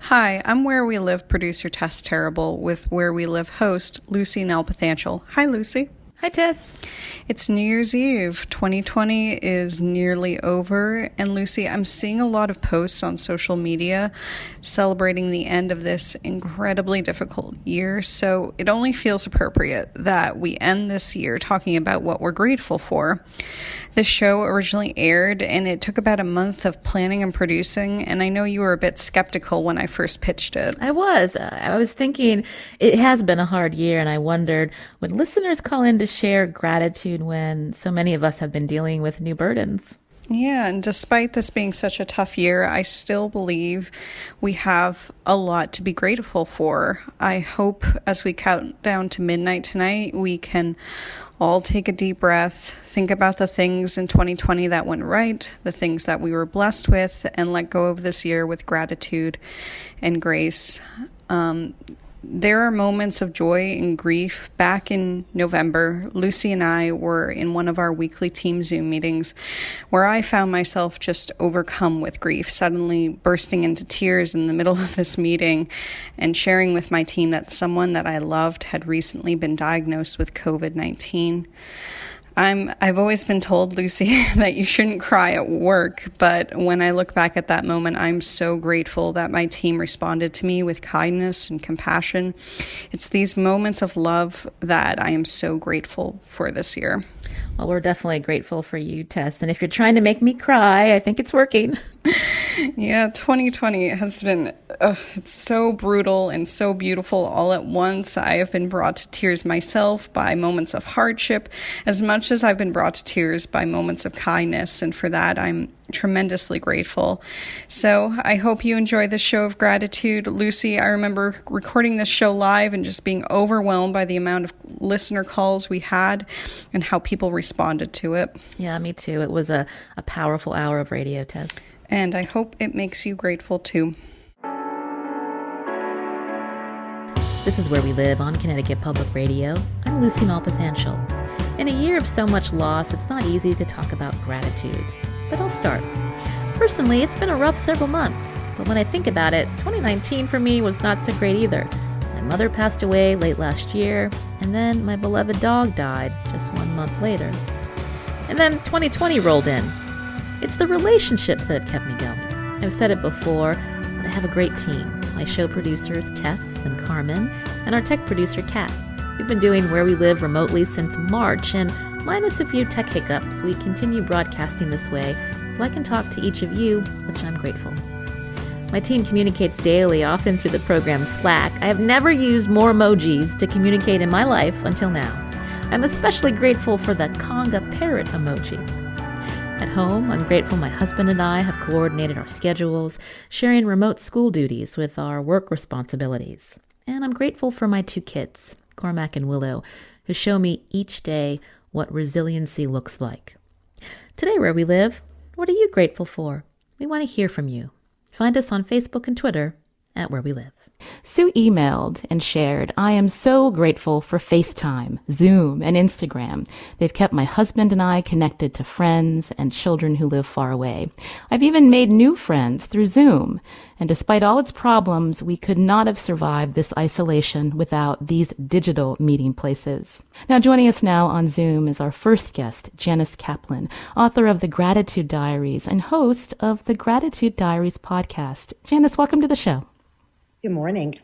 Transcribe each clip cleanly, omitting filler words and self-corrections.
Hi, I'm Where We Live producer Tess Terrible with Where We Live host Lucy Nalpathanchel. Hi, Lucy. Hi, Tess. It's New Year's Eve. 2020 is nearly over. And Lucy, I'm seeing a lot of posts on social media celebrating the end of this incredibly difficult year. So it only feels appropriate that we end this year talking about what we're grateful for. This show originally aired, and it took about a month of planning and producing, and I know you were a bit skeptical when I first pitched it. I was thinking it has been a hard year, and I wondered, would listeners call in to share gratitude when so many of us have been dealing with new burdens? Yeah, and despite this being such a tough year, I still believe we have a lot to be grateful for. I hope as we count down to midnight tonight, we can all take a deep breath, think about the things in 2020 that went right, the things that we were blessed with, and let go of this year with gratitude and grace. There are moments of joy and grief. Back in November, Lucy and I were in one of our weekly team Zoom meetings where I found myself just overcome with grief, suddenly bursting into tears in the middle of this meeting and sharing with my team that someone that I loved had recently been diagnosed with COVID-19. I've always been told, Lucy, that you shouldn't cry at work, but when I look back at that moment, I'm so grateful that my team responded to me with kindness and compassion. It's these moments of love that I am so grateful for this year. Well, we're definitely grateful for you, Tess. And if you're trying to make me cry, I think it's working. Yeah, 2020 has been it's so brutal and so beautiful all at once. I have been brought to tears myself by moments of hardship as much as I've been brought to tears by moments of kindness. And for that, I'm tremendously grateful. So I hope you enjoy this show of gratitude. Lucy, I remember recording this show live and just being overwhelmed by the amount of listener calls we had and how people responded to it. Yeah, me too. It was a powerful hour of radio, Tess. And I hope it makes you grateful too. This is Where We Live on Connecticut Public Radio. I'm Lucy Nalpathanchel. In a year of so much loss, it's not easy to talk about gratitude. But I'll start. Personally, it's been a rough several months. But when I think about it, 2019 for me was not so great either. My mother passed away late last year, and then my beloved dog died just 1 month later. And then 2020 rolled in. It's the relationships that have kept me going. I've said it before, but I have a great team. My show producers, Tess and Carmen, and our tech producer, Kat. We've been doing Where We Live remotely since March, and minus a few tech hiccups, we continue broadcasting this way so I can talk to each of you, which I'm grateful. My team communicates daily, often through the program Slack. I have never used more emojis to communicate in my life until now. I'm especially grateful for the conga parrot emoji. At home, I'm grateful my husband and I have coordinated our schedules, sharing remote school duties with our work responsibilities. And I'm grateful for my 2 kids, Cormac and Willow, who show me each day what resiliency looks like. Today, Where We Live, what are you grateful for? We want to hear from you. Find us on Facebook and Twitter at Where We Live. Sue emailed and shared, "I am so grateful for FaceTime, Zoom, and Instagram. They've kept my husband and I connected to friends and children who live far away. I've even made new friends through Zoom. And despite all its problems, we could not have survived this isolation without these digital meeting places." Now, joining us now on Zoom is our first guest, Janice Kaplan, author of the Gratitude Diaries and host of the Gratitude Diaries podcast. Janice, welcome to the show. Good morning.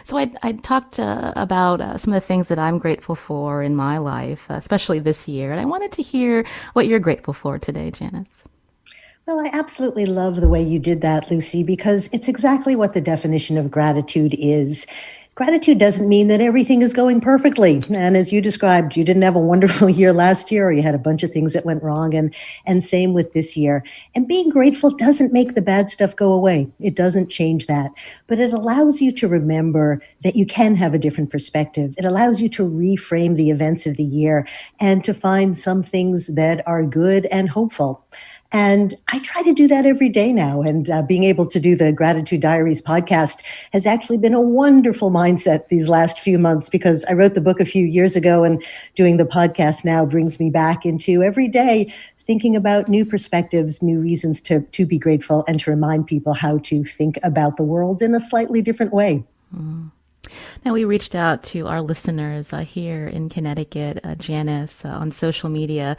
So I talked about some of the things that I'm grateful for in my life, especially this year. And I wanted to hear what you're grateful for today, Janice. Well, I absolutely love the way you did that, Lucy, because it's exactly what the definition of gratitude is. Gratitude doesn't mean that everything is going perfectly. And as you described, you didn't have a wonderful year last year, or you had a bunch of things that went wrong, and same with this year. And being grateful doesn't make the bad stuff go away. It doesn't change that. But it allows you to remember that you can have a different perspective. It allows you to reframe the events of the year and to find some things that are good and hopeful. And I try to do that every day now. And being able to do the Gratitude Diaries podcast has actually been a wonderful mindset these last few months, because I wrote the book a few years ago, and doing the podcast now brings me back into every day thinking about new perspectives, new reasons to be grateful, and to remind people how to think about the world in a slightly different way. Now, we reached out to our listeners here in Connecticut, Janice, on social media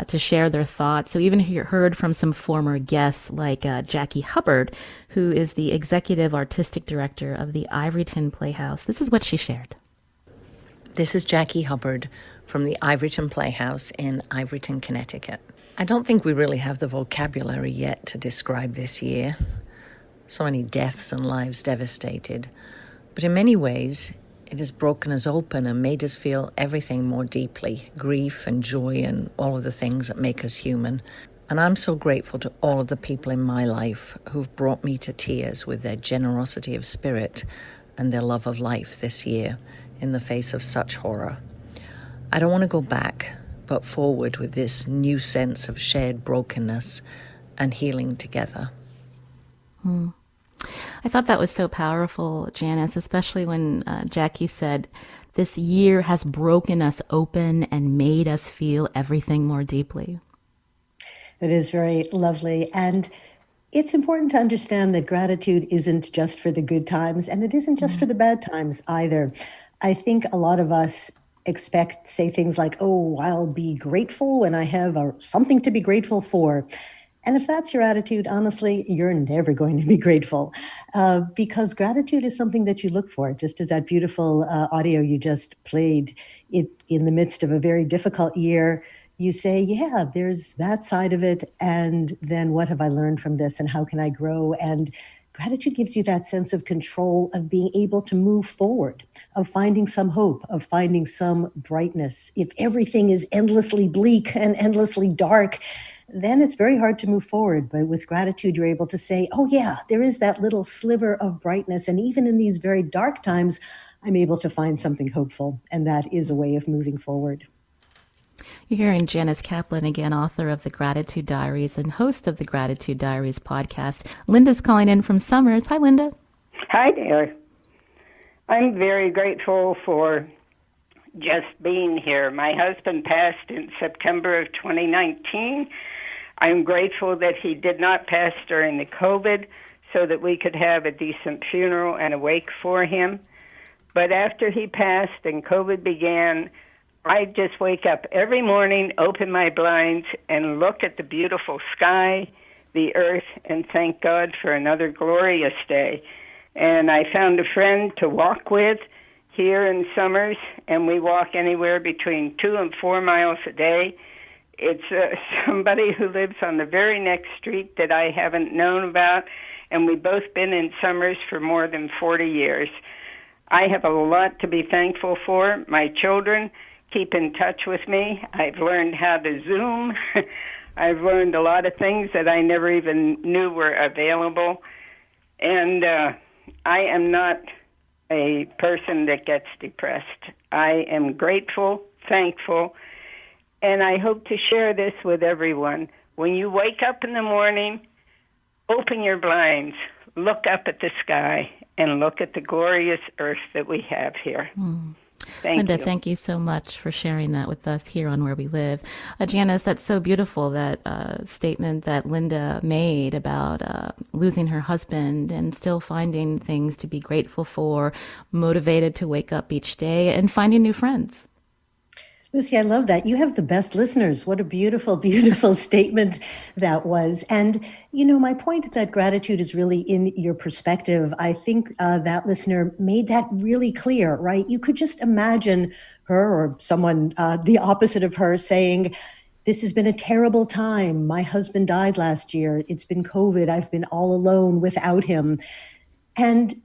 to share their thoughts. So even heard from some former guests like Jackie Hubbard, who is the executive artistic director of the Ivoryton Playhouse. This is what she shared. This is Jackie Hubbard from the Ivoryton Playhouse in Ivoryton, Connecticut. I don't think we really have the vocabulary yet to describe this year. So many deaths and lives devastated. But in many ways, it has broken us open and made us feel everything more deeply, grief and joy and all of the things that make us human. And I'm so grateful to all of the people in my life who've brought me to tears with their generosity of spirit and their love of life this year in the face of such horror. I don't want to go back, but forward with this new sense of shared brokenness and healing together. I thought that was so powerful, Janice, especially when Jackie said, this year has broken us open and made us feel everything more deeply. It is very lovely. And it's important to understand that gratitude isn't just for the good times, and it isn't just for the bad times either. I think a lot of us say things like, oh, I'll be grateful when I have something to be grateful for. And if that's your attitude, honestly, you're never going to be grateful because gratitude is something that you look for, just as that beautiful audio you just played in the midst of a very difficult year. You say, yeah, there's that side of it. And then what have I learned from this and how can I grow? And gratitude gives you that sense of control, of being able to move forward, of finding some hope, of finding some brightness. If everything is endlessly bleak and endlessly dark, then it's very hard to move forward. But with gratitude, you're able to say, oh yeah, there is that little sliver of brightness. And even in these very dark times, I'm able to find something hopeful. And that is a way of moving forward. You're hearing Janice Kaplan again, author of the Gratitude Diaries and host of the Gratitude Diaries podcast. Linda's calling in from Summers. Hi, Linda. Hi there. I'm very grateful for just being here. My husband passed in September of 2019. I'm grateful that he did not pass during the COVID so that we could have a decent funeral and a wake for him. But after he passed and COVID began, I just wake up every morning, open my blinds, and look at the beautiful sky, the earth, and thank God for another glorious day. And I found a friend to walk with here in Summers, and we walk anywhere between 2 and 4 miles a day. It's somebody who lives on the very next street that I haven't known about, and we've both been in Summers for more than 40 years. I have a lot to be thankful for. My children keep in touch with me. I've learned how to Zoom. I've learned a lot of things that I never even knew were available. And I am not a person that gets depressed. I am grateful, thankful, and I hope to share this with everyone. When you wake up in the morning, open your blinds, look up at the sky, and look at the glorious earth that we have here. Linda, thank you so much for sharing that with us here on Where We Live. Janice, that's so beautiful, that statement that Linda made about losing her husband and still finding things to be grateful for, motivated to wake up each day, and finding new friends. Lucy, I love that. You have the best listeners. What a beautiful, beautiful statement that was. And, you know, my point that gratitude is really in your perspective, I think that listener made that really clear, right? You could just imagine her or someone the opposite of her saying, this has been a terrible time. My husband died last year. It's been COVID. I've been all alone without him. And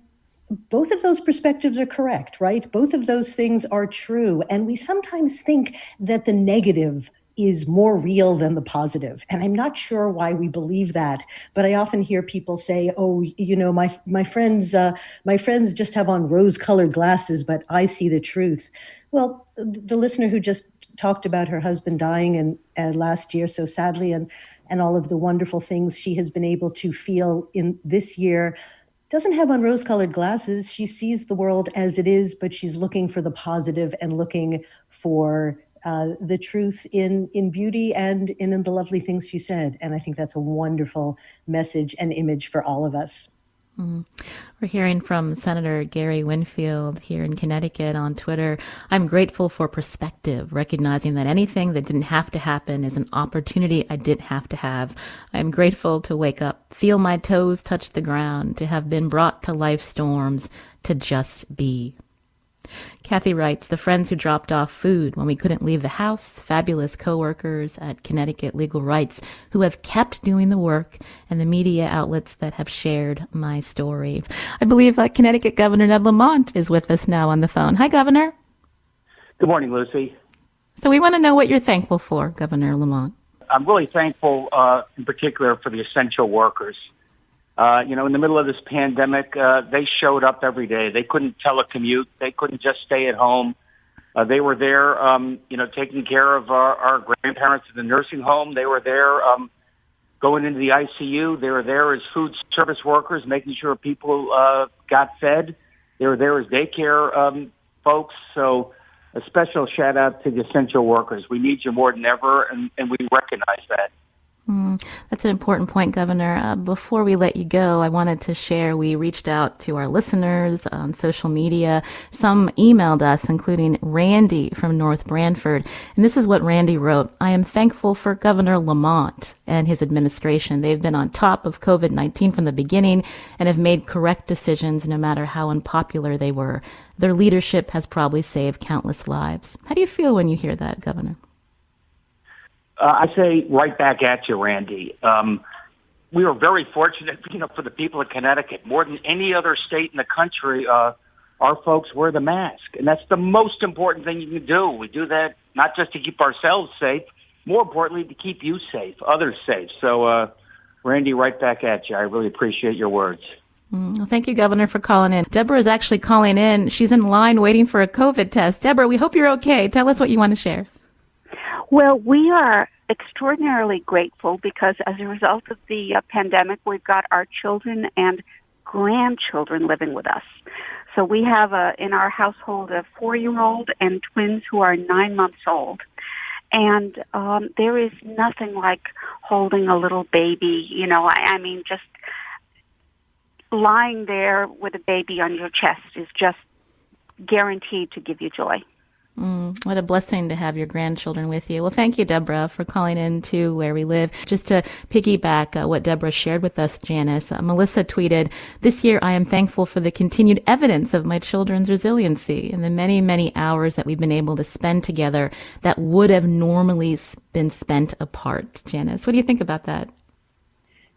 both of those perspectives are correct, right? Both of those things are true. And we sometimes think that the negative is more real than the positive. And I'm not sure why we believe that, but I often hear people say, oh, you know, my friends just have on rose-colored glasses, but I see the truth. Well, the listener who just talked about her husband dying and last year so sadly, and all of the wonderful things she has been able to feel in this year, doesn't have on rose-colored glasses. She sees the world as it is, but she's looking for the positive and looking for the truth in beauty and in the lovely things she said. And I think that's a wonderful message and image for all of us. We're hearing from Senator Gary Winfield here in Connecticut on Twitter. I'm grateful for perspective, recognizing that anything that didn't have to happen is an opportunity I didn't have to have. I'm grateful to wake up, feel my toes touch the ground, to have been brought to life storms, to just be. Kathy writes, the friends who dropped off food when we couldn't leave the house, fabulous coworkers at Connecticut Legal Rights who have kept doing the work, and the media outlets that have shared my story. I believe Connecticut Governor Ned Lamont is with us now on the phone. Hi, Governor. Good morning, Lucy. So we want to know what you're thankful for, Governor Lamont. I'm really thankful in particular for the essential workers. In the middle of this pandemic, they showed up every day. They couldn't telecommute. They couldn't just stay at home. They were there, taking care of our grandparents in the nursing home. They were there going into the ICU. They were there as food service workers, making sure people got fed. They were there as daycare folks. So a special shout out to the essential workers. We need you more than ever, and we recognize that. That's an important point, Governor. Before we let you go, I wanted to share, we reached out to our listeners on social media. Some emailed us, including Randy from North Branford. And this is what Randy wrote. I am thankful for Governor Lamont and his administration. They've been on top of COVID-19 from the beginning and have made correct decisions no matter how unpopular they were. Their leadership has probably saved countless lives. How do you feel when you hear that, Governor? I say right back at you, Randy. We were very fortunate, for the people of Connecticut. More than any other state in the country, our folks wear the mask. And that's the most important thing you can do. We do that not just to keep ourselves safe, more importantly, to keep you safe, others safe. So, Randy, right back at you. I really appreciate your words. Well, thank you, Governor, for calling in. Deborah is actually calling in. She's in line waiting for a COVID test. Deborah, we hope you're okay. Tell us what you want to share. Well, we are extraordinarily grateful because as a result of the pandemic, we've got our children and grandchildren living with us. So we have in our household a 4-year-old and twins who are 9 months old. And there is nothing like holding a little baby, I mean, just lying there with a baby on your chest is just guaranteed to give you joy. What a blessing to have your grandchildren with you. Well, thank you, Deborah, for calling in to Where We Live. Just to piggyback what Deborah shared with us, Janice, Melissa tweeted, this year I am thankful for the continued evidence of my children's resiliency and the many, many hours that we've been able to spend together that would have normally been spent apart. Janice, what do you think about that?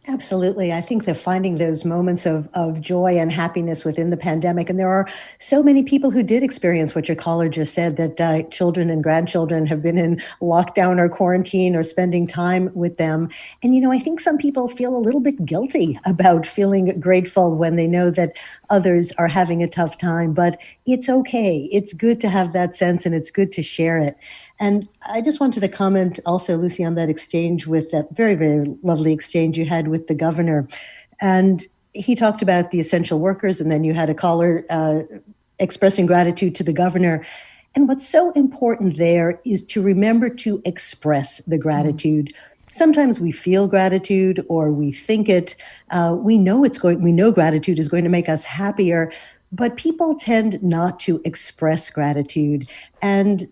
Absolutely. I think that finding those moments of joy and happiness within the pandemic, and there are so many people who did experience what your caller just said, that children and grandchildren have been in lockdown or quarantine or spending time with them. And, I think some people feel a little bit guilty about feeling grateful when they know that others are having a tough time, but it's okay. It's good to have that sense and it's good to share it. And I just wanted to comment also, Lucy, on that exchange with that very, very lovely exchange you had with the governor. And he talked about the essential workers, and then you had a caller expressing gratitude to the governor. And what's so important there is to remember to express the gratitude. Sometimes we feel gratitude or we think it. We know gratitude is going to make us happier, but people tend not to express gratitude. And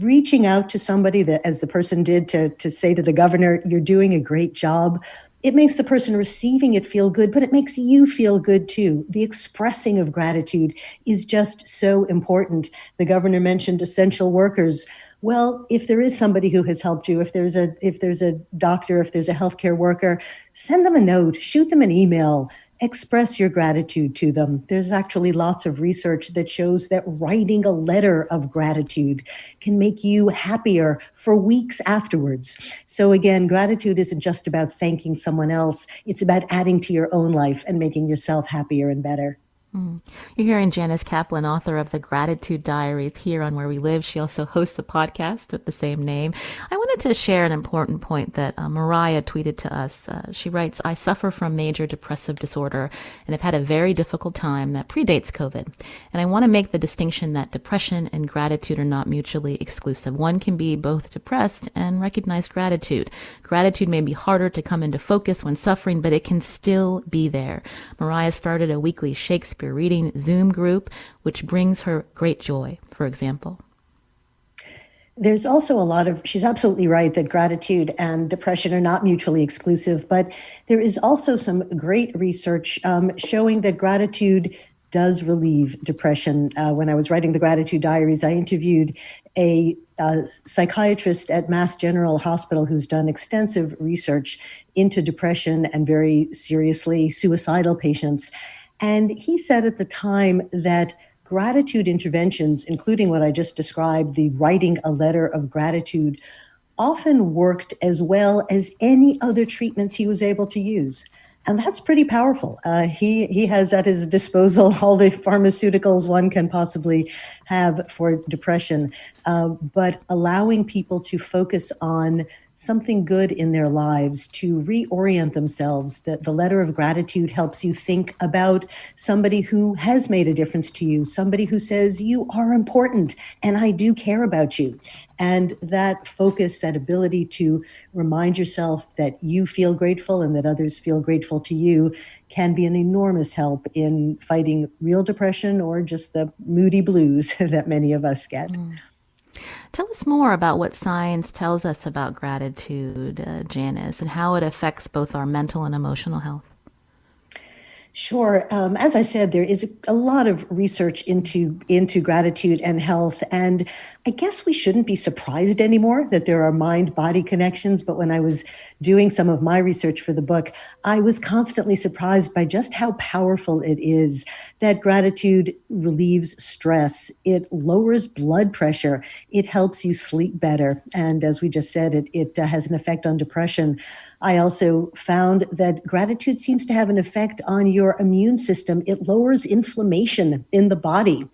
reaching out to somebody that, as the person did, to say to the governor, you're doing a great job, it makes the person receiving it feel good, but it makes you feel good too. The expressing of gratitude is just so important. The governor mentioned essential workers. Well, if there is somebody who has helped you, if there's a doctor, if there's a healthcare worker, send them a note, shoot them an email. Express your gratitude to them. There's actually lots of research that shows that writing a letter of gratitude can make you happier for weeks afterwards. So again, gratitude isn't just about thanking someone else. It's about adding to your own life and making yourself happier and better. You're hearing Janice Kaplan, author of the Gratitude Diaries, here on Where We Live. She also hosts a podcast with the same name. I wanted to share an important point that Mariah tweeted to us. She writes, I suffer from major depressive disorder and have had a very difficult time that predates COVID. And I want to make the distinction that depression and gratitude are not mutually exclusive. One can be both depressed and recognize gratitude. Gratitude may be harder to come into focus when suffering, but it can still be there. Mariah started a weekly Shakespeare reading Zoom group, which brings her great joy, for example. There's also she's absolutely right that gratitude and depression are not mutually exclusive, but there is also some great research showing that gratitude does relieve depression. When I was writing the Gratitude Diaries, I interviewed a psychiatrist at Mass General Hospital who's done extensive research into depression and very seriously suicidal patients. And he said at the time that gratitude interventions, including what I just described, the writing a letter of gratitude, often worked as well as any other treatments he was able to use. And that's pretty powerful. He has at his disposal all the pharmaceuticals one can possibly have for depression, but allowing people to focus on something good in their lives, to reorient themselves. The letter of gratitude helps you think about somebody who has made a difference to you, somebody who says, you are important and I do care about you. And that focus, that ability to remind yourself that you feel grateful and that others feel grateful to you can be an enormous help in fighting real depression or just the moody blues that many of us get. Tell us more about what science tells us about gratitude, Janice, and how it affects both our mental and emotional health. Sure. As I said, there is a lot of research into gratitude and health. And I guess we shouldn't be surprised anymore that there are mind-body connections. But when I was doing some of my research for the book, I was constantly surprised by just how powerful it is that gratitude relieves stress. It lowers blood pressure. It helps you sleep better. And as we just said, it has an effect on depression. I also found that gratitude seems to have an effect on your immune system. It lowers inflammation in the body.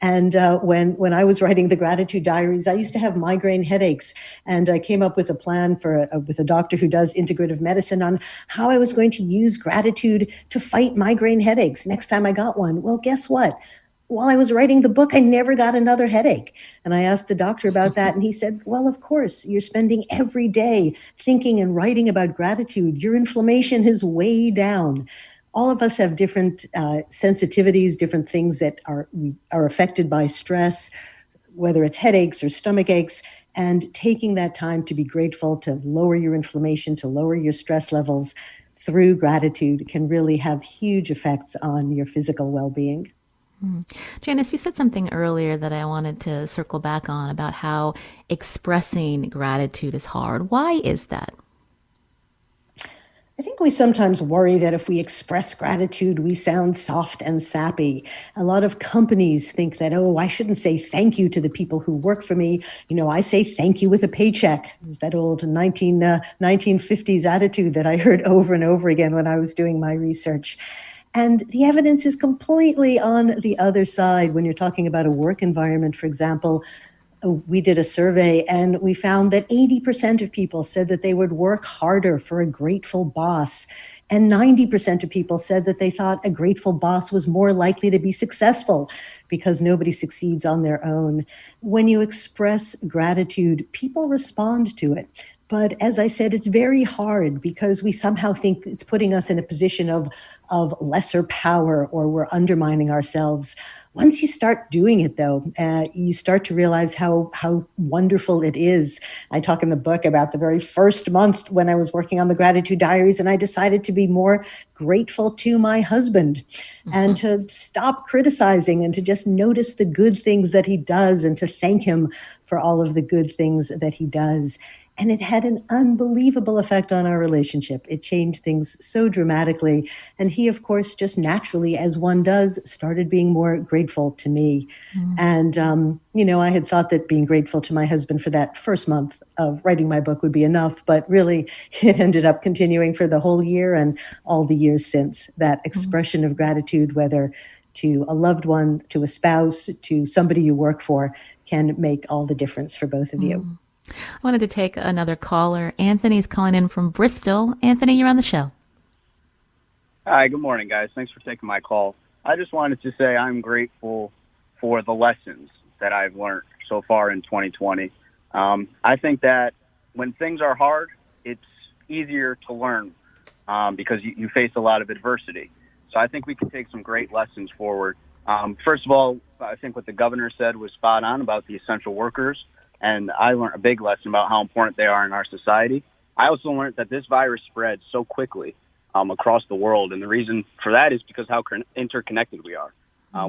And when I was writing the Gratitude Diaries, I used to have migraine headaches. And I came up with a plan with a doctor who does integrative medicine on how I was going to use gratitude to fight migraine headaches next time I got one. Well, guess what? While I was writing the book, I never got another headache. And I asked the doctor about that. And he said, well, of course, you're spending every day thinking and writing about gratitude. Your inflammation is way down. All of us have different sensitivities, different things that are affected by stress, whether it's headaches or stomach aches. And taking that time to be grateful, to lower your inflammation, to lower your stress levels through gratitude can really have huge effects on your physical well-being. Janice, you said something earlier that I wanted to circle back on about how expressing gratitude is hard. Why is that? I think we sometimes worry that if we express gratitude, we sound soft and sappy. A lot of companies think that, I shouldn't say thank you to the people who work for me. I say thank you with a paycheck. It was that old 1950s attitude that I heard over and over again when I was doing my research. And the evidence is completely on the other side. When you're talking about a work environment, for example, we did a survey and we found that 80% of people said that they would work harder for a grateful boss. And 90% of people said that they thought a grateful boss was more likely to be successful because nobody succeeds on their own. When you express gratitude, people respond to it. But as I said, it's very hard because we somehow think it's putting us in a position of lesser power or we're undermining ourselves. Once you start doing it, though, you start to realize how wonderful it is. I talk in the book about the very first month when I was working on the Gratitude Diaries, and I decided to be more grateful to my husband and to stop criticizing and to just notice the good things that he does and to thank him for all of the good things that he does. And it had an unbelievable effect on our relationship. It changed things so dramatically. And he, of course, just naturally, as one does, started being more grateful to me. And, I had thought that being grateful to my husband for that first month of writing my book would be enough. But really, it ended up continuing for the whole year and all the years since. That expression of gratitude, whether to a loved one, to a spouse, to somebody you work for can make all the difference for both of you. I wanted to take another caller. Anthony's calling in from Bristol. Anthony, you're on the show. Hi, good morning, guys. Thanks for taking my call. I just wanted to say I'm grateful for the lessons that I've learned so far in 2020. I think that when things are hard, it's easier to learn because you face a lot of adversity. So I think we can take some great lessons forward. First of all, I think what the governor said was spot on about the essential workers, and I learned a big lesson about how important they are in our society. I also learned that this virus spread so quickly across the world, and the reason for that is because how interconnected we are.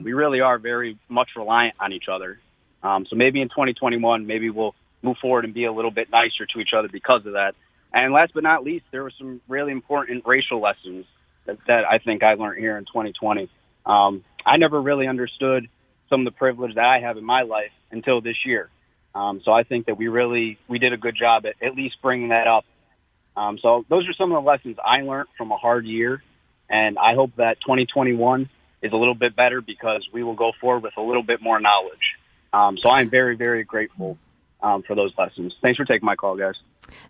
We really are very much reliant on each other. So maybe in 2021, maybe we'll move forward and be a little bit nicer to each other because of that. And last but not least, there were some really important racial lessons that I think I learned here in 2020. I never really understood some of the privilege that I have in my life until this year. So I think that we did a good job at least bringing that up. So those are some of the lessons I learned from a hard year. And I hope that 2021 is a little bit better because we will go forward with a little bit more knowledge. So I'm very, very grateful for those lessons. Thanks for taking my call, guys.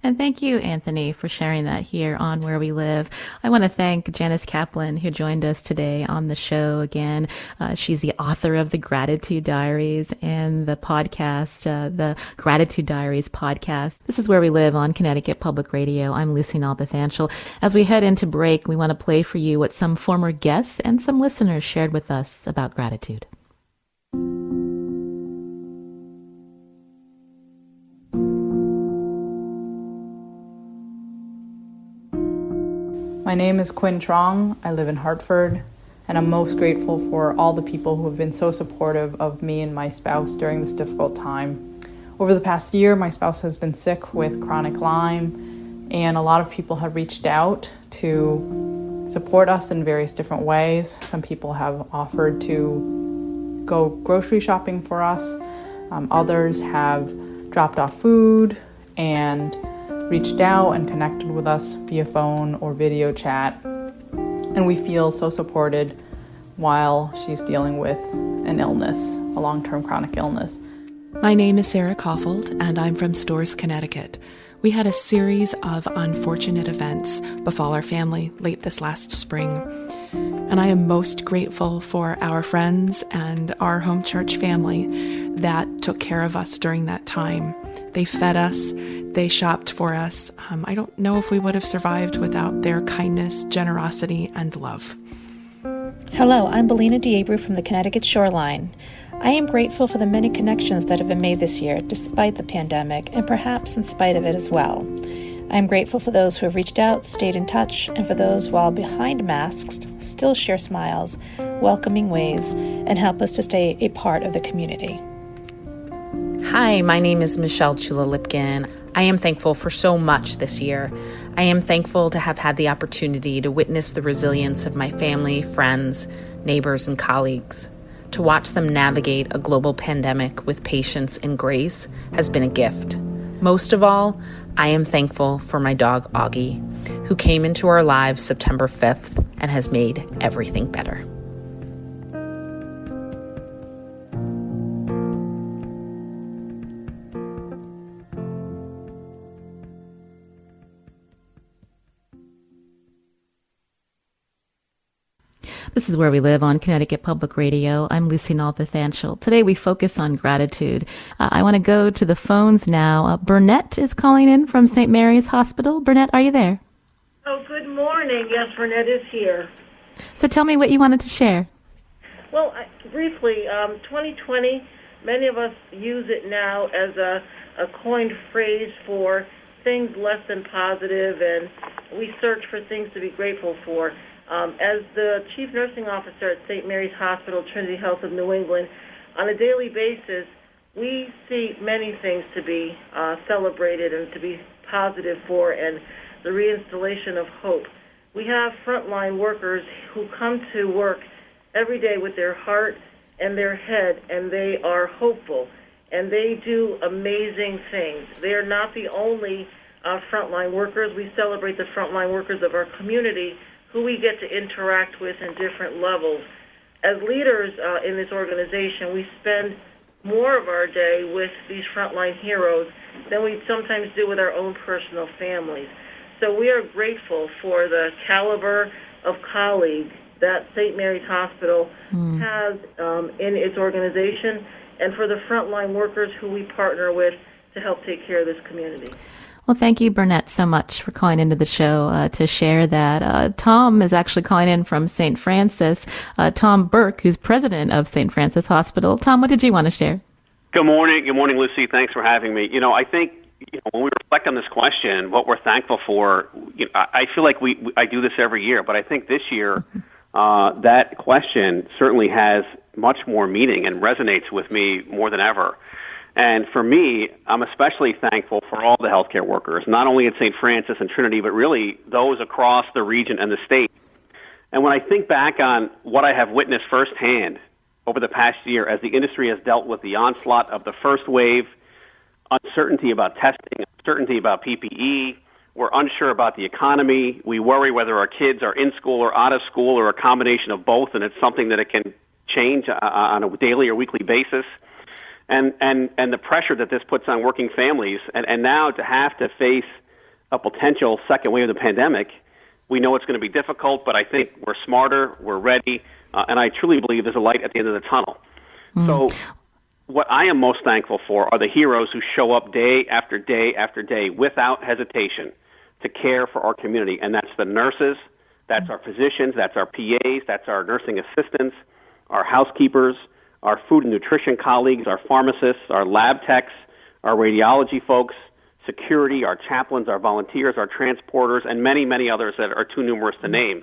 And thank you, Anthony, for sharing that here on Where We Live. I want to thank Janice Kaplan, who joined us today on the show again. She's the author of the Gratitude Diaries and the podcast, the Gratitude Diaries podcast. This is Where We Live on Connecticut Public Radio. I'm Lucy Nalpathanchel. As we head into break, we want to play for you what some former guests and some listeners shared with us about gratitude. My name is Quinn Trong. I live in Hartford, and I'm most grateful for all the people who have been so supportive of me and my spouse during this difficult time. Over the past year, my spouse has been sick with chronic Lyme, and a lot of people have reached out to support us in various different ways. Some people have offered to go grocery shopping for us. Others have dropped off food and reached out and connected with us via phone or video chat. And we feel so supported while she's dealing with an illness, a long-term chronic illness. My name is Sarah Koffold, and I'm from Storrs, Connecticut. We had a series of unfortunate events befall our family late this last spring. And I am most grateful for our friends and our home church family that took care of us during that time. They fed us. They shopped for us. I don't know if we would have survived without their kindness, generosity, and love. Hello, I'm Belina Diabru from the Connecticut Shoreline. I am grateful for the many connections that have been made this year, despite the pandemic, and perhaps in spite of it as well. I am grateful for those who have reached out, stayed in touch, and for those, while behind masks, still share smiles, welcoming waves, and help us to stay a part of the community. Hi, my name is Michelle Chula-Lipkin. I am thankful for so much this year. I am thankful to have had the opportunity to witness the resilience of my family, friends, neighbors, and colleagues. To watch them navigate a global pandemic with patience and grace has been a gift. Most of all, I am thankful for my dog, Augie, who came into our lives September 5th and has made everything better. This is Where We Live on Connecticut Public Radio. I'm Lucy Nalpathanchel. Today we focus on gratitude. I want to go to the phones now. Burnett is calling in from St. Mary's Hospital. Burnett, are you there? Oh, good morning. Yes, Burnett is here. So tell me what you wanted to share. Well, briefly, 2020, many of us use it now as a coined phrase for things less than positive, and we search for things to be grateful for. As the Chief Nursing Officer at St. Mary's Hospital, Trinity Health of New England, on a daily basis, we see many things to be celebrated and to be positive for, and the reinstallation of hope. We have frontline workers who come to work every day with their heart and their head, and they are hopeful, and they do amazing things. They are not the only frontline workers. We celebrate the frontline workers of our community who we get to interact with in different levels. as leaders in this organization, we spend more of our day with these frontline heroes than we sometimes do with our own personal families. So we are grateful for the caliber of colleague that St. Mary's Hospital has in its organization, and for the frontline workers who we partner with to help take care of this community. Well, thank you, Burnett, so much for calling into the show to share that. Tom is actually calling in from St. Francis. Tom Burke, who's president of St. Francis Hospital. Tom, what did you want to share? Good morning. Good morning, Lucy. Thanks for having me. I think when we reflect on this question, what we're thankful for, I feel like I do this every year, but I think this year that question certainly has much more meaning and resonates with me more than ever. And for me, I'm especially thankful for all the healthcare workers, not only at St. Francis and Trinity, but really those across the region and the state. And when I think back on what I have witnessed firsthand over the past year as the industry has dealt with the onslaught of the first wave, uncertainty about testing, uncertainty about PPE, we're unsure about the economy, we worry whether our kids are in school or out of school or a combination of both, and it's something that it can change on a daily or weekly basis. And the pressure that this puts on working families, and now to have to face a potential second wave of the pandemic, we know it's going to be difficult, but I think we're smarter, we're ready, and I truly believe there's a light at the end of the tunnel. So what I am most thankful for are the heroes who show up day after day after day without hesitation to care for our community, and that's the nurses, that's our physicians, that's our PAs, that's our nursing assistants, our housekeepers, our food and nutrition colleagues, our pharmacists, our lab techs, our radiology folks, security, our chaplains, our volunteers, our transporters, and many, many others that are too numerous to name.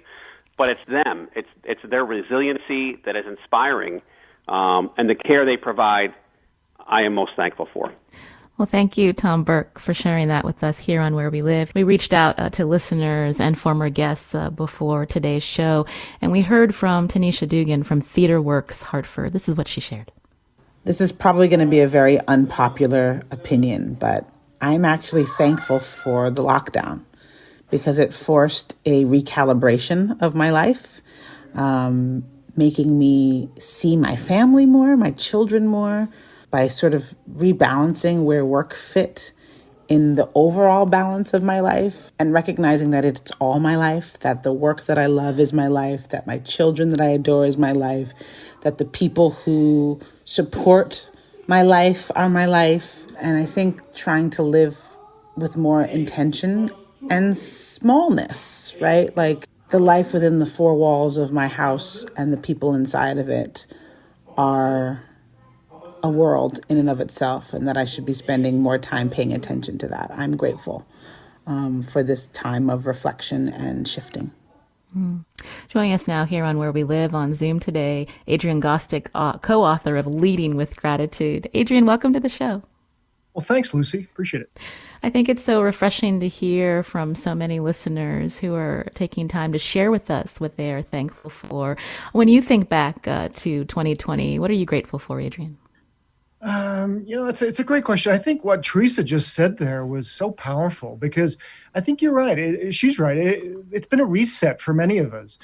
But it's them. It's their resiliency that is inspiring, and the care they provide, I am most thankful for. Well, thank you, Tom Burke, for sharing that with us here on Where We Live. We reached out to listeners and former guests before today's show, and we heard from Tanisha Dugan from Theater Works Hartford. This is what she shared. This is probably going to be a very unpopular opinion, but I'm actually thankful for the lockdown because it forced a recalibration of my life, making me see my family more, my children more, by sort of rebalancing where work fit in the overall balance of my life and recognizing that it's all my life, that the work that I love is my life, that my children that I adore is my life, that the people who support my life are my life. And I think trying to live with more intention and smallness, right? Like the life within the four walls of my house and the people inside of it are a world in and of itself, and that I should be spending more time paying attention to that. I'm grateful for this time of reflection and shifting. Joining us now here on Where We Live on Zoom today, Adrian Gostick, co-author of Leading with Gratitude. Adrian, welcome to the show. Well, thanks, Lucy. Appreciate it. I think it's so refreshing to hear from so many listeners who are taking time to share with us what they are thankful for. When you think back to 2020, what are you grateful for, Adrian? It's a great question. I think what Teresa just said there was so powerful because I think you're right. She's right. It's been a reset for many of us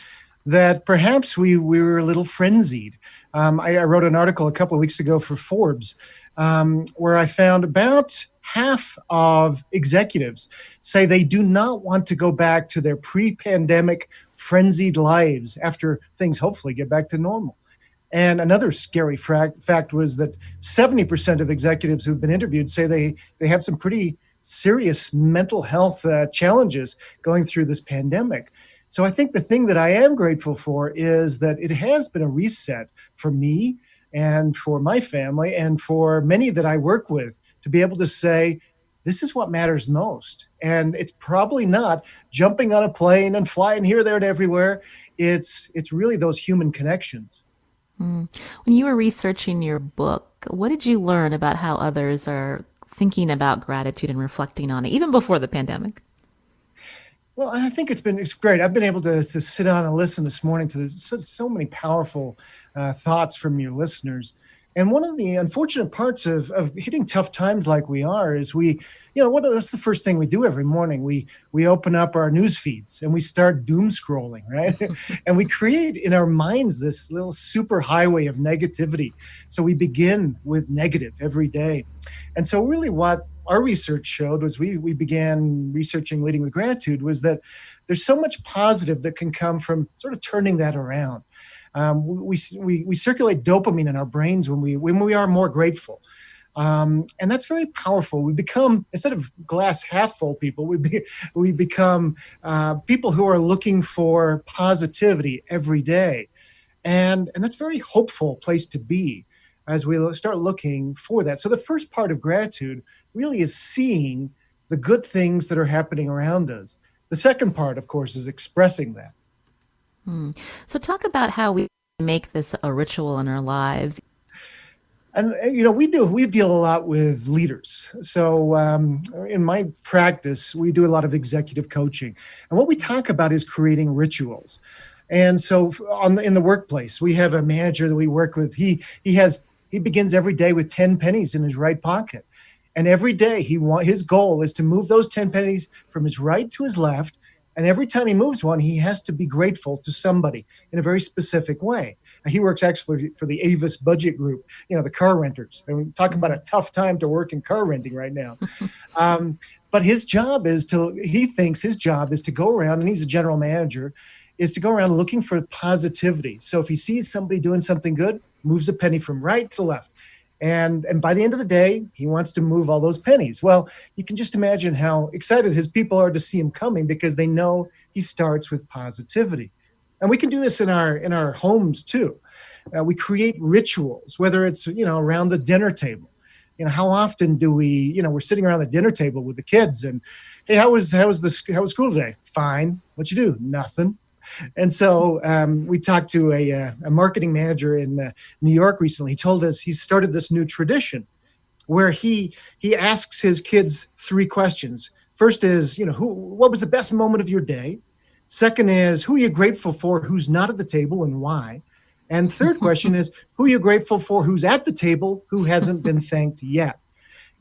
that perhaps we were a little frenzied. I wrote an article a couple of weeks ago for Forbes where I found about half of executives say they do not want to go back to their pre-pandemic frenzied lives after things hopefully get back to normal. And another scary fact was that 70% of executives who've been interviewed say they have some pretty serious mental health challenges going through this pandemic. So I think the thing that I am grateful for is that it has been a reset for me and for my family and for many that I work with to be able to say, this is what matters most. And it's probably not jumping on a plane and flying here, there, and everywhere. It's really those human connections. When you were researching your book, what did you learn about how others are thinking about gratitude and reflecting on it, even before the pandemic? Well, I think it's great. I've been able to sit down and listen this morning to so many powerful thoughts from your listeners. And one of the unfortunate parts of hitting tough times like we are is what's the first thing we do every morning? We open up our news feeds and we start doom scrolling, right? And we create in our minds this little super highway of negativity. So we begin with negative every day. And so really what our research showed was we began researching Leading with Gratitude was that there's so much positive that can come from sort of turning that around. We circulate dopamine in our brains when we are more grateful. And that's very powerful. We become, instead of glass half full people, we become people who are looking for positivity every day. And that's a very hopeful place to be as we start looking for that. So the first part of gratitude really is seeing the good things that are happening around us. The second part, of course, is expressing that. So talk about how we make this a ritual in our lives. And, we deal a lot with leaders. So in my practice, we do a lot of executive coaching. And what we talk about is creating rituals. And so in the workplace, we have a manager that we work with. He begins every day with 10 pennies in his right pocket. And every day his goal is to move those 10 pennies from his right to his left. And every time he moves one, he has to be grateful to somebody in a very specific way. And he works actually for the Avis Budget Group, the car renters. And we talk about a tough time to work in car renting right now. But he thinks his job is to go around, and he's a general manager, is to go around looking for positivity. So if he sees somebody doing something good, moves a penny from right to left. And by the end of the day, he wants to move all those pennies. Well, you can just imagine how excited his people are to see him coming because they know he starts with positivity. And we can do this in our homes too. We create rituals, whether it's, around the dinner table. How often do we're sitting around the dinner table with the kids and, hey, how was school today? Fine. What'd you do? Nothing. And so we talked to a marketing manager in New York recently. He told us he started this new tradition where he asks his kids 3 questions. First is, what was the best moment of your day? Second is, who are you grateful for who's not at the table and why? And third question is, who are you grateful for who's at the table who hasn't been thanked yet?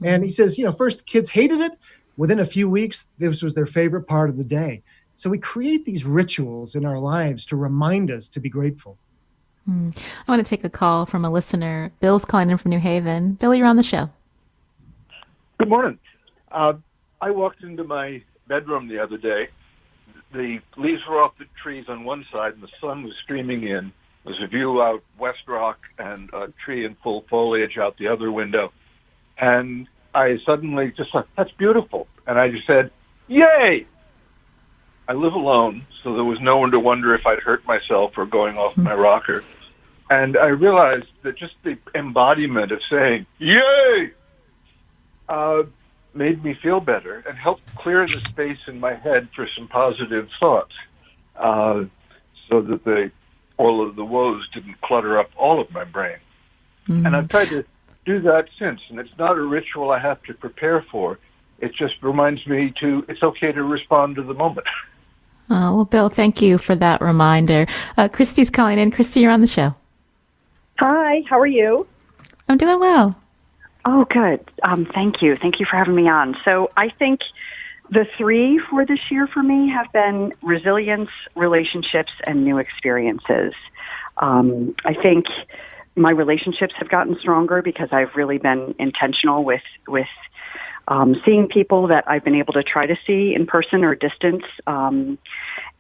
And he says, first kids hated it. Within a few weeks, this was their favorite part of the day. So we create these rituals in our lives to remind us to be grateful. I want to take a call from a listener. Bill's calling in from New Haven. Bill, you're on the show. Good morning. I walked into my bedroom the other day. The leaves were off the trees on one side and the sun was streaming in. There's a view out West Rock and a tree in full foliage out the other window. And I suddenly just thought, that's beautiful. And I just said, yay! I live alone, so there was no one to wonder if I'd hurt myself or going off my rocker. And I realized that just the embodiment of saying, yay, made me feel better and helped clear the space in my head for some positive thoughts so that all of the woes didn't clutter up all of my brain. Mm-hmm. And I've tried to do that since, and it's not a ritual I have to prepare for. It just reminds me it's okay to respond to the moment. Oh, well, Bill, thank you for that reminder. Christy's calling in. Christy, you're on the show. Hi, how are you? I'm doing well. Oh, good. Thank you. Thank you for having me on. So I think the 3 for this year for me have been resilience, relationships, and new experiences. I think my relationships have gotten stronger because I've really been intentional with seeing people that I've been able to try to see in person or distance,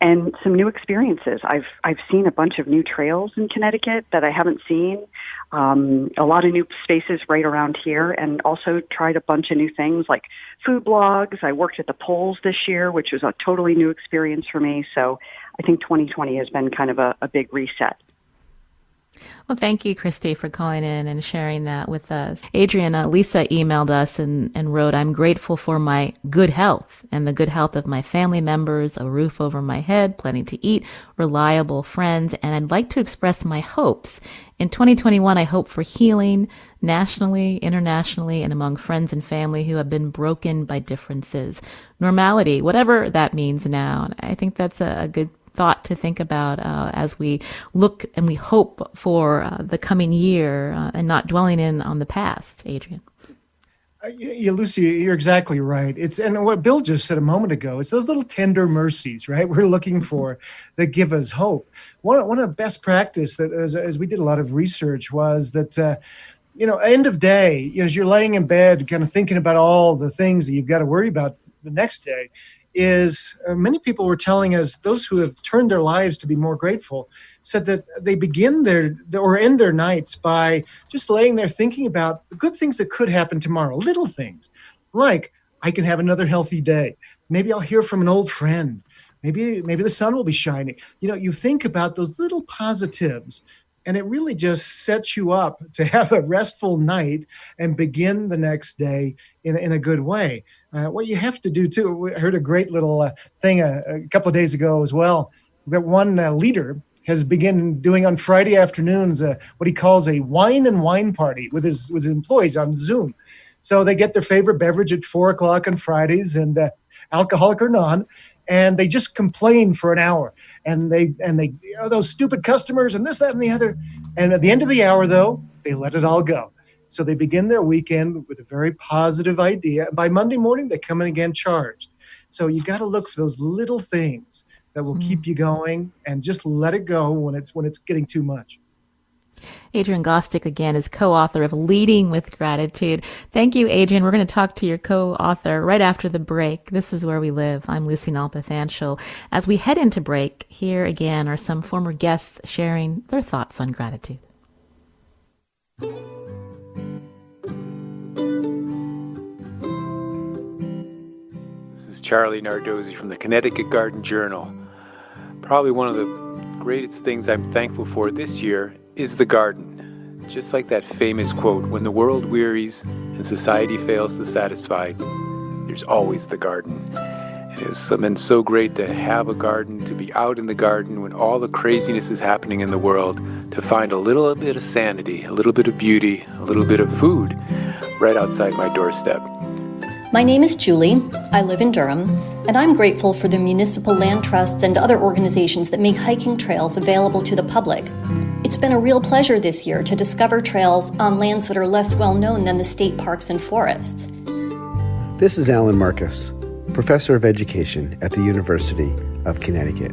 and some new experiences. I've seen a bunch of new trails in Connecticut that I haven't seen, a lot of new spaces right around here, and also tried a bunch of new things like food blogs. I worked at the polls this year, which was a totally new experience for me. So I think 2020 has been kind of a big reset. Well, thank you, Christy, for calling in and sharing that with us. Adrian, Lisa emailed us and wrote, I'm grateful for my good health and the good health of my family members, a roof over my head, plenty to eat, reliable friends, and I'd like to express my hopes. In 2021, I hope for healing nationally, internationally, and among friends and family who have been broken by differences. Normality, whatever that means now. And I think that's a good thought to think about as we look and we hope for the coming year and not dwelling in on the past, Adrian? Yeah, Lucy, you're exactly right. And what Bill just said a moment ago, it's those little tender mercies, right? We're looking for that give us hope. One of the best practice that, as we did a lot of research, was that end of day, as you're laying in bed, kind of thinking about all the things that you've got to worry about the next day, is many people were telling us, those who have turned their lives to be more grateful, said that they begin or end their nights by just laying there thinking about the good things that could happen tomorrow, little things like I can have another healthy day. Maybe I'll hear from an old friend. Maybe the sun will be shining. You think about those little positives, and it really just sets you up to have a restful night and begin the next day in a good way. What you have to do, too, we heard a great little thing a couple of days ago as well, that one leader has begun doing on Friday afternoons what he calls a wine party with his employees on Zoom. So they get their favorite beverage at 4:00 on Fridays, and alcoholic or non, and they just complain for an hour. And they those stupid customers and this, that, and the other. And at the end of the hour, though, they let it all go. So they begin their weekend with a very positive idea. And by Monday morning, they come in again charged. So you got to look for those little things that will keep you going, and just let it go when it's getting too much. Adrian Gostick, again, is co-author of Leading with Gratitude. Thank you, Adrian. We're going to talk to your co-author right after the break. This is Where We Live. I'm Lucy Nalpathanchel. As we head into break, here again are some former guests sharing their thoughts on gratitude. This is Charlie Nardozzi from the Connecticut Garden Journal. Probably one of the greatest things I'm thankful for this year is the garden. Just like that famous quote, when the world wearies and society fails to satisfy, there's always the garden. And it's been so great to have a garden, to be out in the garden when all the craziness is happening in the world, to find a little bit of sanity, a little bit of beauty, a little bit of food right outside my doorstep. My name is Julie. I live in Durham, and I'm grateful for the municipal land trusts and other organizations that make hiking trails available to the public. It's been a real pleasure this year to discover trails on lands that are less well known than the state parks and forests. This is Alan Marcus, professor of education at the University of Connecticut.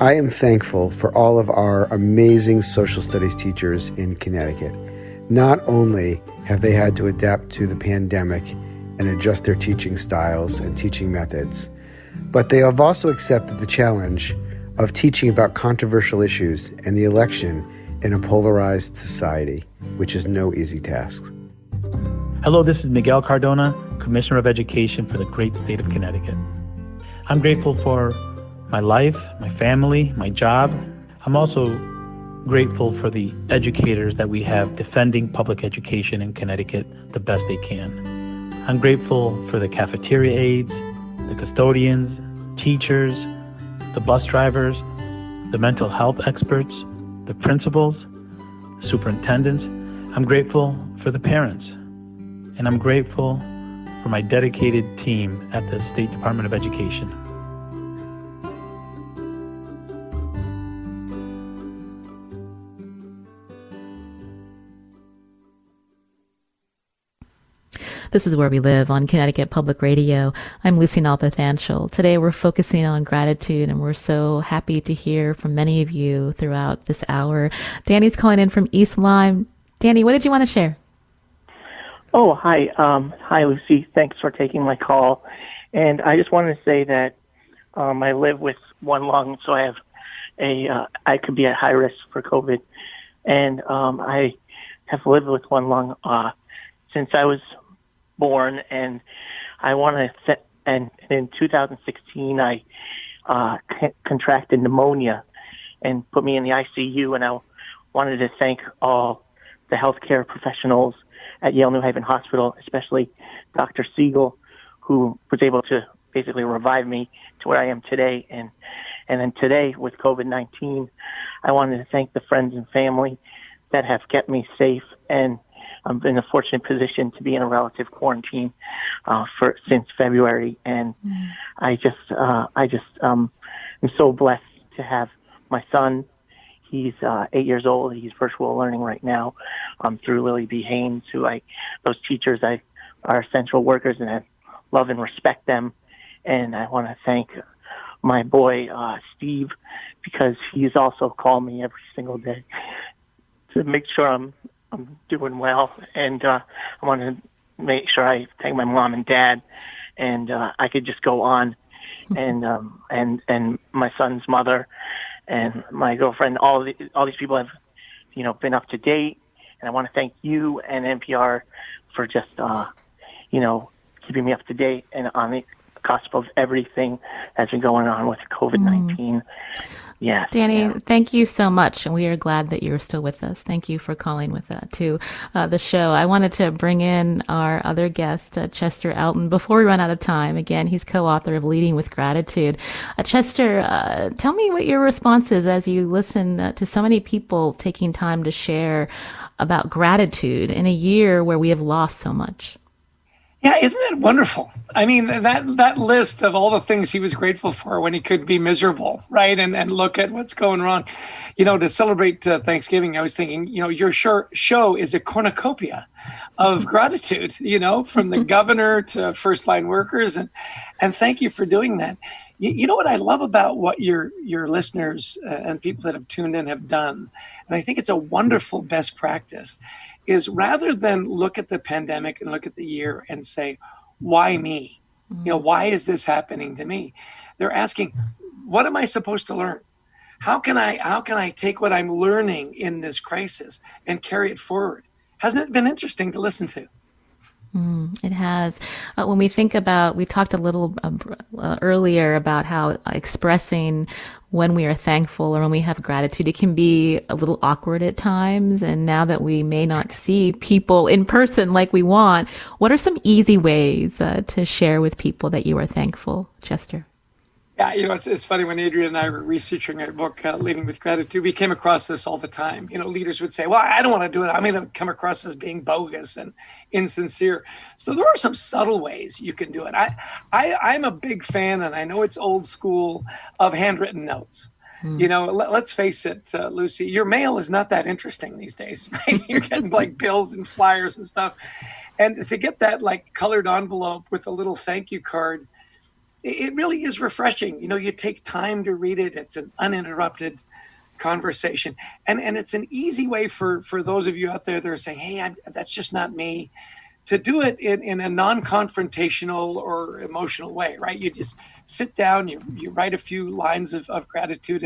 I am thankful for all of our amazing social studies teachers in Connecticut. Not only have they had to adapt to the pandemic and adjust their teaching styles and teaching methods, but they have also accepted the challenge of teaching about controversial issues and the election in a polarized society, which is no easy task. Hello, this is Miguel Cardona, Commissioner of Education for the great state of Connecticut. I'm grateful for my life, my family, my job. I'm also grateful for the educators that we have defending public education in Connecticut the best they can. I'm grateful for the cafeteria aides, the custodians, teachers, the bus drivers, the mental health experts, the principals, the superintendents. I'm grateful for the parents, and I'm grateful for my dedicated team at the State Department of Education. This is Where We Live on Connecticut Public Radio. I'm Lucy Nalpathanchel. Today we're focusing on gratitude, and we're so happy to hear from many of you throughout this hour. Danny's calling in from East Lyme. Danny, what did you want to share? Oh, hi. Hi, Lucy. Thanks for taking my call. And I just wanted to say that I live with one lung, so I could be at high risk for COVID. And I have lived with one lung since I was born, and I want to. And in 2016, I contracted pneumonia and put me in the ICU. And I wanted to thank all the healthcare professionals at Yale New Haven Hospital, especially Dr. Siegel, who was able to basically revive me to where I am today. And then today with COVID-19, I wanted to thank the friends and family that have kept me safe, and I'm in a fortunate position to be in a relative quarantine since February, and I'm so blessed to have my son. He's 8 years old. He's virtual learning right now through Lily B. Haynes, those teachers are essential workers, and I love and respect them. And I want to thank my boy, Steve, because he's also called me every single day to make sure I'm doing well. And I want to make sure I thank my mom and dad, and I could just go on. And my son's mother and my girlfriend, all these people have, been up to date. And I want to thank you and NPR for just, keeping me up to date and on the cusp of everything that's been going on with COVID-19. Yes. Danny, thank you so much. And we are glad that you're still with us. Thank you for calling with to the show. I wanted to bring in our other guest, Chester Elton, before we run out of time. Again, he's co-author of Leading with Gratitude. Chester, tell me what your response is as you listen to so many people taking time to share about gratitude in a year where we have lost so much. Yeah, isn't it wonderful? I mean, that list of all the things he was grateful for when he could be miserable, right? And look at what's going wrong. To celebrate Thanksgiving, I was thinking, your show is a cornucopia of gratitude, from the governor to first line workers. And thank you for doing that. You know what I love about what your listeners and people that have tuned in have done, and I think it's a wonderful best practice, is rather than look at the pandemic and look at the year and say, why me? Why is this happening to me? They're asking, what am I supposed to learn? How can I take what I'm learning in this crisis and carry it forward? Hasn't it been interesting to listen to? It has. When we think about, we talked a little earlier about how expressing when we are thankful or when we have gratitude, it can be a little awkward at times. And now that we may not see people in person like we want, what are some easy ways to share with people that you are thankful, Chester? Yeah, it's funny, when Adrian and I were researching our book, Leading with Gratitude, we came across this all the time. Leaders would say, well, I don't want to do it. I'm going to come across as being bogus and insincere. So there are some subtle ways you can do it. I'm a big fan, and I know it's old school, of handwritten notes. Let's face it, Lucy, your mail is not that interesting these days, right? You're getting like bills and flyers and stuff. And to get that like colored envelope with a little thank you card, it really is refreshing. You take time to read it. It's an uninterrupted conversation. And it's an easy way for those of you out there that are saying, hey, that's just not me, to do it in a non-confrontational or emotional way, right? You just sit down, you write a few lines of gratitude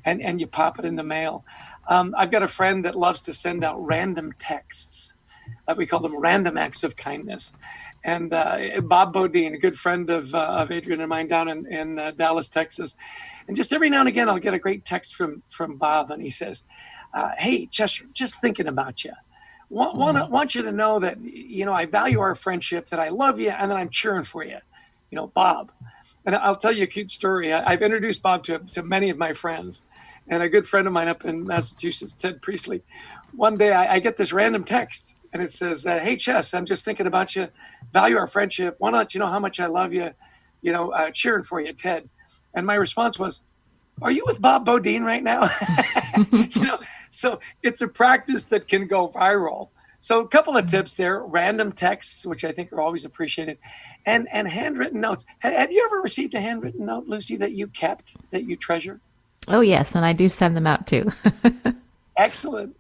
and you pop it in the mail. I've got a friend that loves to send out random texts. We call them random acts of kindness. And Bob Bodine, a good friend of Adrian and mine down in Dallas, Texas. And just every now and again, I'll get a great text from Bob, and he says, hey, Chester, just thinking about you. Want you to know that, I value our friendship, that I love you, and that I'm cheering for you. Bob. And I'll tell you a cute story. I've introduced Bob to many of my friends. And a good friend of mine up in Massachusetts, Ted Priestley, one day I get this random text. And it says, hey, Chess, I'm just thinking about you, value our friendship. Want to let you know how much I love you, cheering for you, Ted. And my response was, are you with Bob Bodine right now? So it's a practice that can go viral. So a couple of tips there, random texts, which I think are always appreciated, and handwritten notes. Have you ever received a handwritten note, Lucy, that you kept, that you treasure? Oh, yes. And I do send them out too. Excellent.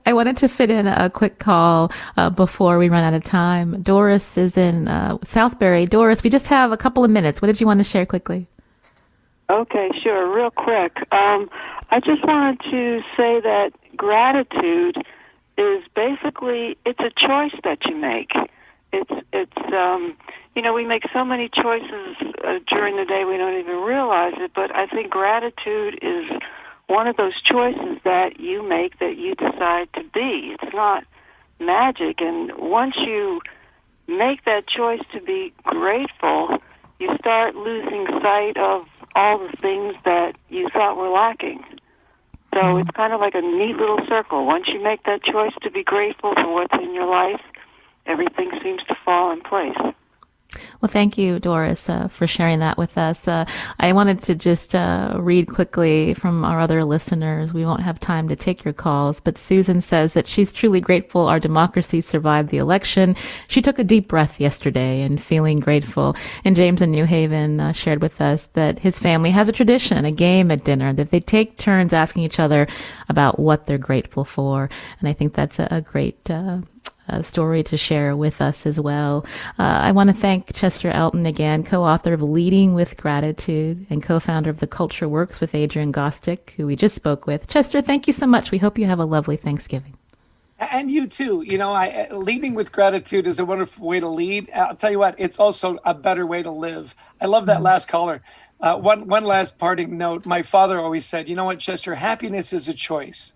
I wanted to fit in a quick call before we run out of time. Doris is in Southbury. Doris, we just have a couple of minutes. What did you want to share quickly? Okay, sure. Real quick. I just wanted to say that gratitude is basically, it's a choice that you make. We make so many choices during the day we don't even realize it, but I think gratitude is one of those choices that you make, that you decide to be. It's not magic. And once you make that choice to be grateful, you start losing sight of all the things that you thought were lacking. So it's kind of like a neat little circle. Once you make that choice to be grateful for what's in your life, everything seems to fall in place. Well, thank you, Doris, for sharing that with us. I wanted to just read quickly from our other listeners. We won't have time to take your calls, but Susan says that she's truly grateful our democracy survived the election. She took a deep breath yesterday and feeling grateful. And James in New Haven shared with us that his family has a tradition, a game at dinner, that they take turns asking each other about what they're grateful for. And I think that's a great story to share with us as well. I want to thank Chester Elton again, co-author of Leading with Gratitude and co-founder of The Culture Works with Adrian Gostick, who we just spoke with. Chester, thank you so much. We hope you have a lovely Thanksgiving. And you too. Leading with gratitude is a wonderful way to lead. I'll tell you what, it's also a better way to live. I love that last caller. One last parting note. My father always said, you know what, Chester, happiness is a choice.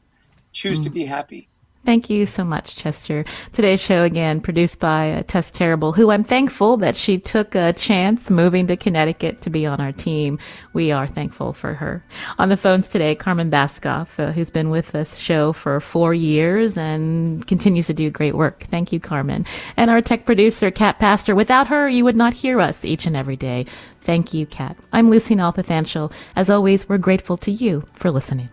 Choose to be happy. Thank you so much, Chester. Today's show, again, produced by Tess Terrible, who I'm thankful that she took a chance moving to Connecticut to be on our team. We are thankful for her. On the phones today, Carmen Baskoff, who's been with this show for 4 years and continues to do great work. Thank you, Carmen. And our tech producer, Kat Pastor. Without her, you would not hear us each and every day. Thank you, Kat. I'm Lucy Nalpathanchel. As always, we're grateful to you for listening.